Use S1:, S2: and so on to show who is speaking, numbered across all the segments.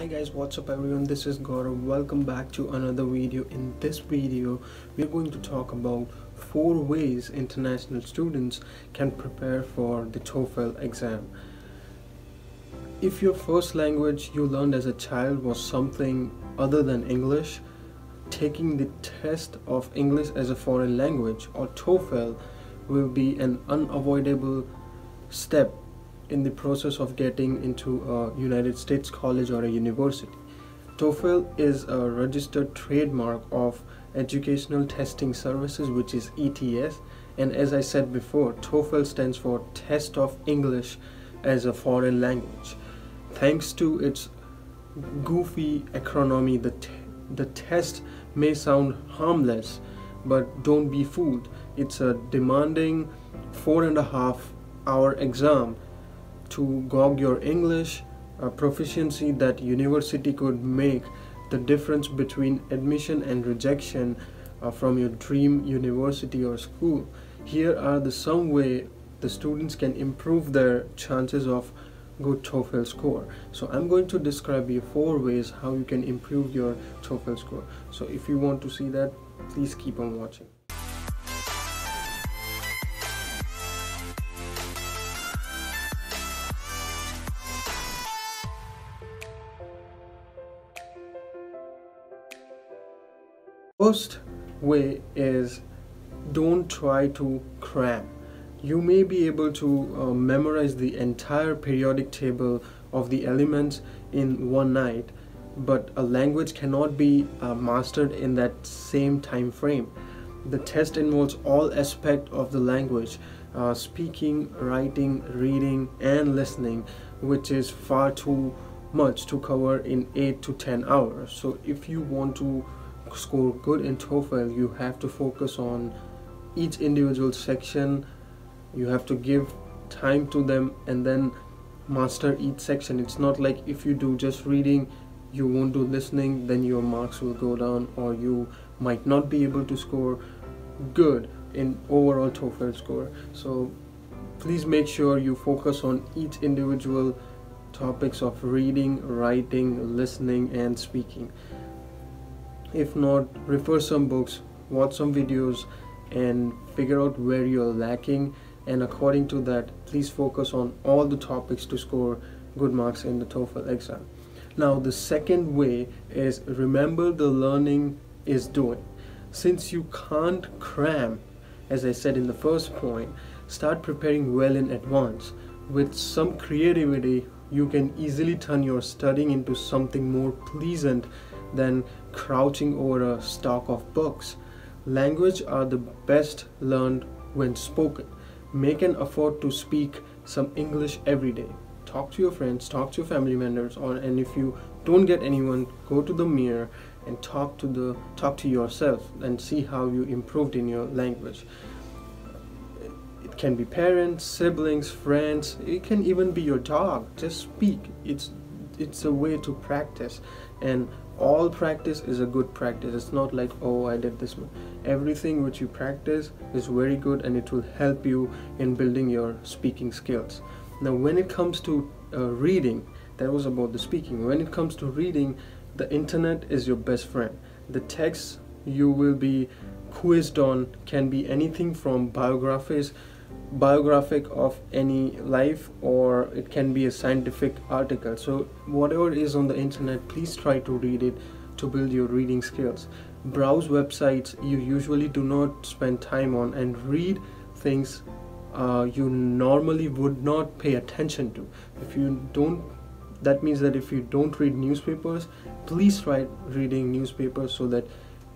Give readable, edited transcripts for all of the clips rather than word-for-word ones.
S1: Hi guys, what's up everyone, this is Gaurav. Welcome back to another video. In this video we're going to talk about 4 ways international students can prepare for the TOEFL exam. If your first language you learned as a child was something other than English, taking the test of English as a foreign language or TOEFL will be an unavoidable step in the process of getting into a United States college or a university. TOEFL is a registered trademark of Educational Testing Services, which is ETS, and as I said before, TOEFL stands for Test of English as a Foreign Language. Thanks to its goofy acronym, the test may sound harmless, but don't be fooled. It's a demanding 4.5-hour exam to gauge your English proficiency that university could make the difference between admission and rejection from your dream university or school. Here are some way the students can improve their chances of good TOEFL score. So I'm going to describe you 4 ways how you can improve your TOEFL score. So if you want to see that, please keep on watching. First way is don't try to cram. You may be able to memorize the entire periodic table of the elements in one night, but a language cannot be mastered in that same time frame. The test involves all aspects of the language, speaking, writing, reading and listening, which is far too much to cover in 8 to 10 hours. So if you want to score good in TOEFL, you have to focus on each individual section. You have to give time to them and then master each section. It's not like if you do just reading, you won't do listening, then your marks will go down or you might not be able to score good in overall TOEFL score. So please make sure you focus on each individual topics of reading, writing, listening and speaking. If not, refer some books, watch some videos and figure out where you're lacking, and according to that, please focus on all the topics to score good marks in the TOEFL exam. Now the second way is remember the learning is doing. Since you can't cram, as I said in the first point, start preparing well in advance. With some creativity, you can easily turn your studying into something more pleasant than crouching over a stock of books. Language are the best learned when spoken. Make an effort to speak some English every day. Talk to your friends, talk to your family members, and if you don't get anyone, go to the mirror and talk to yourself and see how you improved in your language. It can be parents, siblings, friends, it can even be your dog. Just speak. It's a way to practice, and all practice is a good practice. It's not like, oh, I did this one. Everything which you practice is very good and it will help you in building your speaking skills. Now when it comes to reading, that was about the speaking. When it comes to reading, the internet is your best friend. The text you will be quizzed on can be anything from biographic of any life, or it can be a scientific article. So whatever is on the internet, please try to read it to build your reading skills. Browse websites you usually do not spend time on and read things you normally would not pay attention to. That means that if you don't read newspapers, please try reading newspapers so that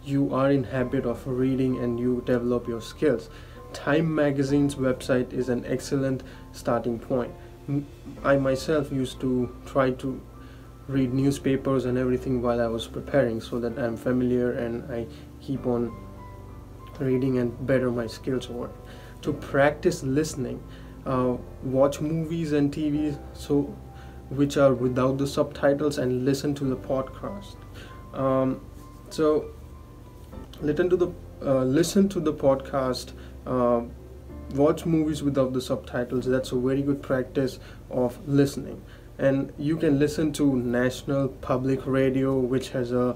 S1: you are in habit of reading and you develop your skills. Time magazine's website is an excellent starting point. I myself used to try to read newspapers and everything while I was preparing, so that I'm familiar and I keep on reading and better my skills over it. To practice listening, watch movies and TV which are without the subtitles and listen to the podcast. So listen to the podcast, watch movies without the subtitles. That's a very good practice of listening. And you can listen to national public radio, which has a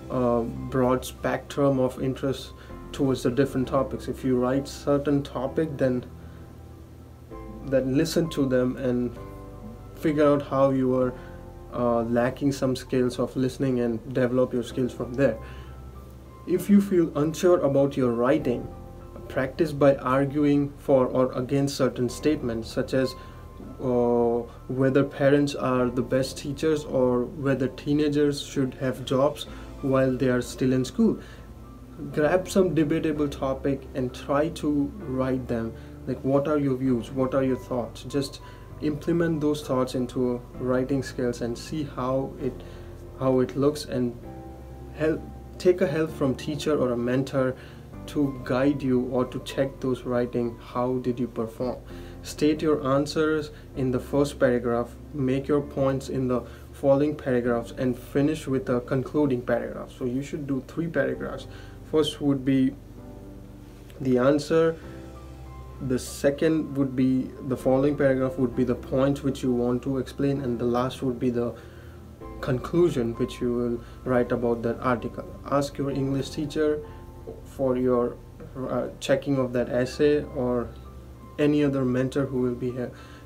S1: broad spectrum of interest towards the different topics. If you write certain topic, then listen to them and figure out how you are lacking some skills of listening and develop your skills from there. If you feel unsure about your writing, practice by arguing for or against certain statements, such as whether parents are the best teachers or whether teenagers should have jobs while they are still in school. Grab some debatable topic and try to write them. Like, what are your views? What are your thoughts? Just implement those thoughts into writing skills and see how it looks, and take a help from teacher or a mentor to guide you or to check those writing. How did you perform? State your answers in the first paragraph, make your points in the following paragraphs, and finish with a concluding paragraph. So you should do 3 paragraphs. First would be the answer, the second would be the following paragraph would be the points which you want to explain, and the last would be the conclusion which you will write about that article. Ask your English teacher for your checking of that essay, or any other mentor who will be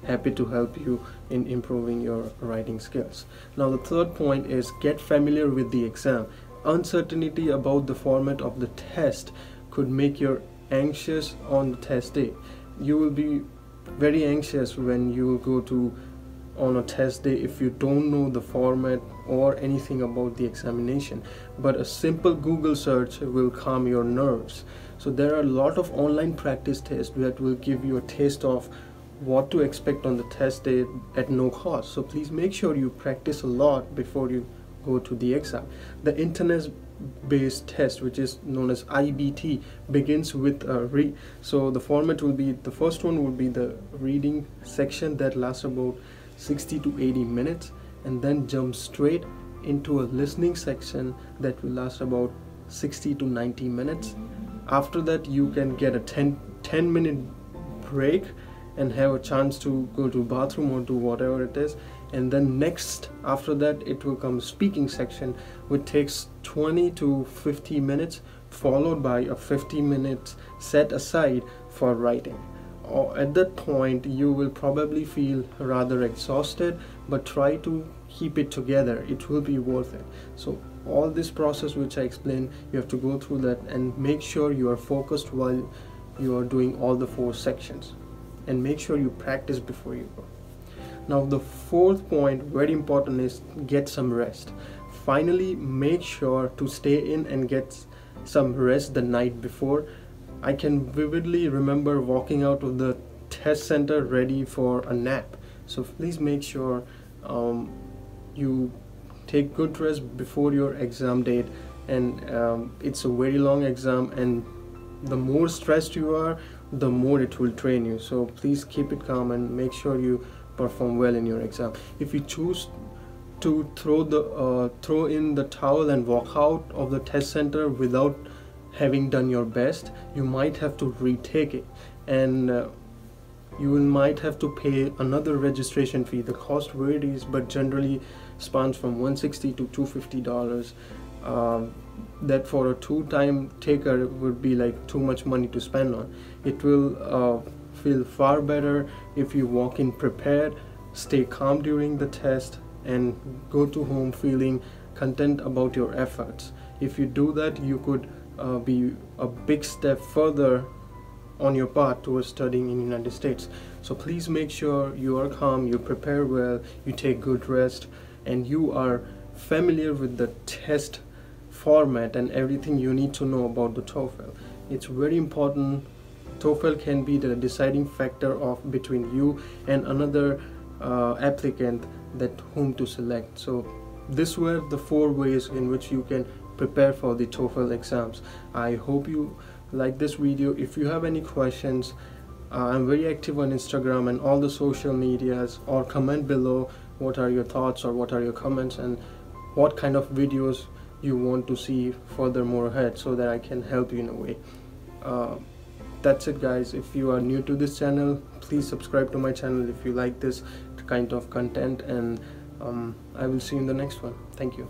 S1: happy to help you in improving your writing skills. Now the third point is get familiar with the exam. Uncertainty about the format of the test could make you anxious on the test day. You will be very anxious when you go to on a test day if you don't know the format or anything about the examination, but a simple Google search will calm your nerves. So there are a lot of online practice tests that will give you a taste of what to expect on the test day at no cost. So please make sure you practice a lot before you go to the exam. The internet based test, which is known as IBT, begins with a so the format will be, the first one would be the reading section that lasts about 60 to 80 minutes, and then jump straight into a listening section that will last about 60 to 90 minutes. After that, you can get a 10-minute break and have a chance to go to bathroom or do whatever it is. And then next, after that, it will come speaking section, which takes 20 to 50 minutes, followed by a 50 minutes set aside for writing. At that point, you will probably feel rather exhausted, but try to keep it together. It will be worth it. So all this process which I explained, you have to go through that and make sure you are focused while you are doing all the 4 sections, and make sure you practice before you go. Now the fourth point, very important, is get some rest. Finally, make sure to stay in and get some rest the night before. I can vividly remember walking out of the test center ready for a nap. So please make sure you take good rest before your exam date. And it's a very long exam, and the more stressed you are, the more it will train you. So please keep it calm and make sure you perform well in your exam. If you choose to throw in the towel and walk out of the test center without having done your best, you might have to retake it, and you might have to pay another registration fee. The cost varies, but generally spans from $160 to $250. That for a 2-time taker would be like too much money to spend on. It will feel far better if you walk in prepared, stay calm during the test, and go to home feeling content about your efforts. If you do that, you could be a big step further on your path towards studying in United States. So please make sure you are calm, you prepare well, you take good rest, and you are familiar with the test format and everything you need to know about the TOEFL. It's very important. TOEFL can be the deciding factor of between you and another applicant that whom to select. So these were the 4 ways in which you can prepare for the TOEFL exams. I hope you like this video. If you have any questions, I'm very active on Instagram and all the social medias, or comment below what are your thoughts or what are your comments and what kind of videos you want to see furthermore ahead, so that I can help you in a way. That's it guys. If you are new to this channel, please subscribe to my channel. If you like this kind of content, and I will see you in the next one. Thank you.